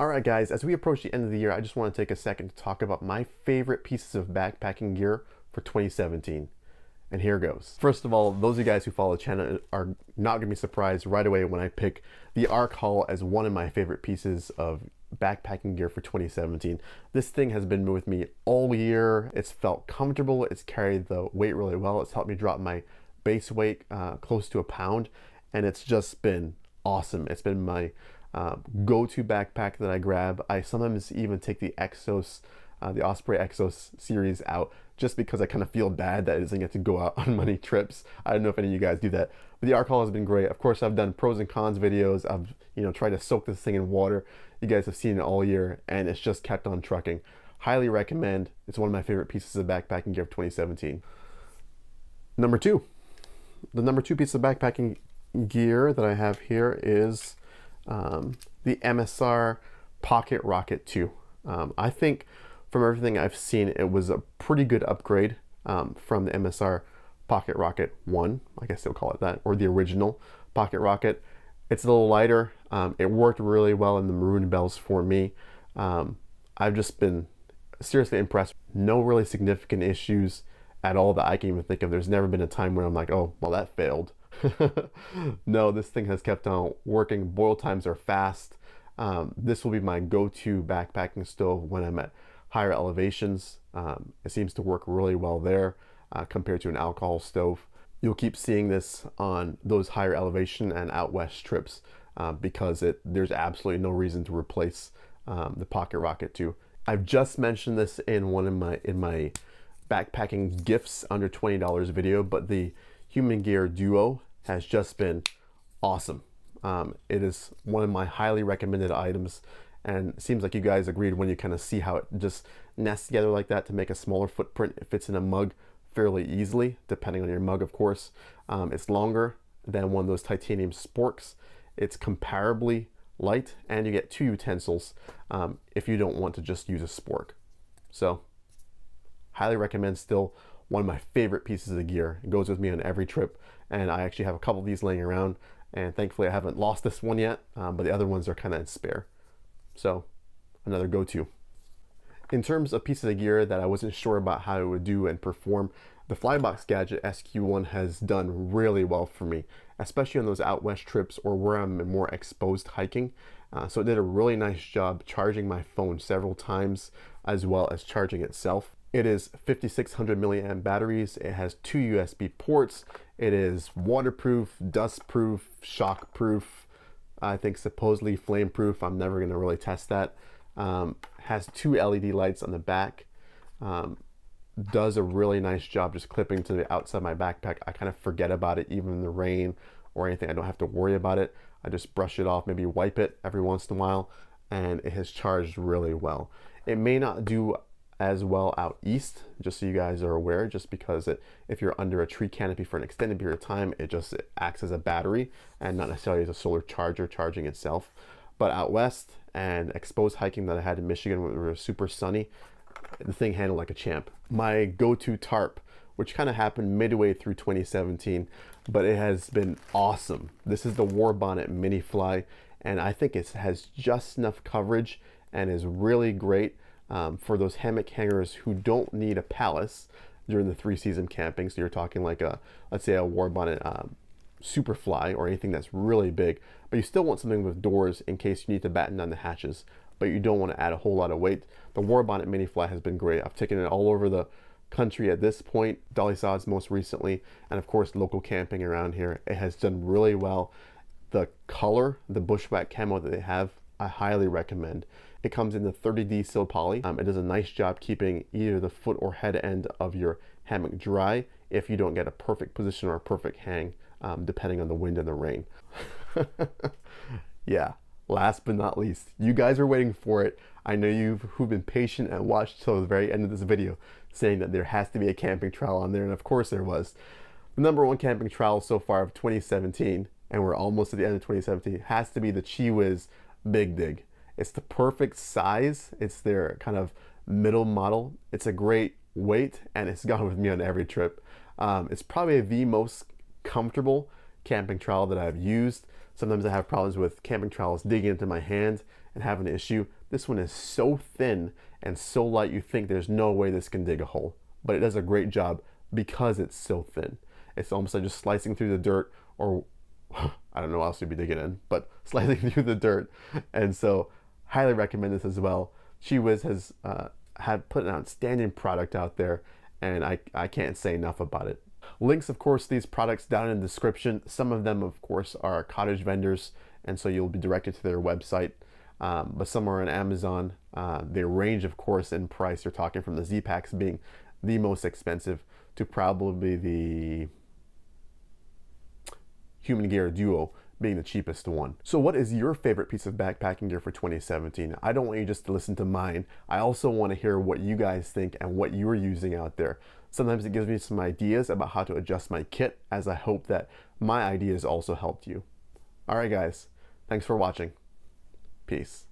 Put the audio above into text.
Alright guys, as we approach the end of the year, I just want to take a second to talk about my favorite pieces of backpacking gear for 2017. And here goes. First of all, those of you guys who follow the channel are not going to be surprised right away when I pick the Ark Haul as one of my favorite pieces of backpacking gear for 2017. This thing has been with me all year. It's felt comfortable. It's carried the weight really well. It's helped me drop my base weight close to a pound, and it's just been awesome. It's been my go-to backpack that I grab. I sometimes even take the Exos, the Osprey Exos series out just because I kind of feel bad that it doesn't get to go out on many trips. I don't know if any of you guys do that, but the Ark Haul has been great. Of course, I've done pros and cons videos. I've tried to soak this thing in water. You guys have seen it all year, and it's just kept on trucking. Highly recommend. It's one of my favorite pieces of backpacking gear of 2017. Number two. The number two piece of backpacking gear that I have here is the MSR Pocket Rocket 2. I think from everything I've seen, it was a pretty good upgrade from the MSR Pocket Rocket 1, I guess they'll call it that, or the original Pocket Rocket. It's a little lighter. It worked really well in the maroon bells for me. I've just been seriously impressed. No really significant issues at all that I can even think of. There's never been a time where I'm like, oh, well, that failed. No, this thing has kept on working. Boil times are fast. This will be my go-to backpacking stove when I'm at higher elevations. It seems to work really well there compared to an alcohol stove. You'll keep seeing this on those higher elevation and out west trips because there's absolutely no reason to replace the Pocket Rocket 2. I've just mentioned this in one of my backpacking gifts under $20 video, but the HumanGear Duo has just been awesome. It is one of my highly recommended items, and it seems like you guys agreed when you kind of see how it just nests together like that to make a smaller footprint. It fits in a mug fairly easily, depending on your mug, of course. It's longer than one of those titanium sporks. It's comparably light, and you get two utensils if you don't want to just use a spork. So highly recommend. Still one of my favorite pieces of gear. It goes with me on every trip, and I actually have a couple of these laying around, and thankfully I haven't lost this one yet, but the other ones are kind of in spare. So another go-to. In terms of pieces of gear that I wasn't sure about how it would do and perform, the Flybox Gadget SQ1 has done really well for me, especially on those out west trips or where I'm more exposed hiking. So it did a really nice job charging my phone several times, as well as charging itself. It is 5600 milliamp batteries. It has two USB ports. It is waterproof, dustproof, shockproof. I think supposedly flame-proof. I'm never going to really test that. Has two LED lights on the back. Does a really nice job just clipping to the outside of my backpack. I kind of forget about it, even in the rain or anything. I don't have to worry about it. I just brush it off, maybe wipe it every once in a while, and it has charged really well. It may not do as well out east, just so you guys are aware, just because if you're under a tree canopy for an extended period of time, it acts as a battery and not necessarily as a solar charger charging itself. But out west and exposed hiking that I had in Michigan when it was super sunny, the thing handled like a champ. My go-to tarp, which kind of happened midway through 2017, but it has been awesome. This is the Warbonnet Mini Fly, and I think it has just enough coverage and is really great for those hammock hangers who don't need a palace during the 3-season camping. So you're talking like let's say a Warbonnet Superfly or anything that's really big, but you still want something with doors in case you need to batten down the hatches, but you don't want to add a whole lot of weight. The Warbonnet Mini Fly has been great. I've taken it all over the country at this point, Dolly Sods most recently, and of course local camping around here. It has done really well. The color, the Bushwhack camo that they have, I highly recommend. It comes in the 30D Sil Poly. It does a nice job keeping either the foot or head end of your hammock dry if you don't get a perfect position or a perfect hang, depending on the wind and the rain. Yeah, last but not least, you guys are waiting for it. I know who've been patient and watched till the very end of this video, saying that there has to be a camping trowel on there, and of course there was. The number one camping trowel so far of 2017, and we're almost at the end of 2017, has to be the Chiwiz Big Dig. It's the perfect size. It's their kind of middle model. It's a great weight, and it's gone with me on every trip. It's probably the most comfortable camping trowel that I've used. Sometimes I have problems with camping trowels digging into my hand and have an issue, this one is so thin and so light you think there's no way this can dig a hole. But it does a great job because it's so thin. It's almost like just slicing through the dirt, or I don't know what else you'd be digging in, but slicing through the dirt. And so highly recommend this as well. Chewiz has had put an outstanding product out there, and I can't say enough about it. Links, of course, these products down in the description. Some of them, of course, are cottage vendors, and so you'll be directed to their website. But some are on Amazon. They range, of course, in price. You're talking from the Z-Packs being the most expensive to probably the Human Gear Duo being the cheapest one. So what is your favorite piece of backpacking gear for 2017? I don't want you just to listen to mine. I also want to hear what you guys think and what you're using out there. Sometimes it gives me some ideas about how to adjust my kit, as I hope that my ideas also helped you. All right, guys, thanks for watching. Peace.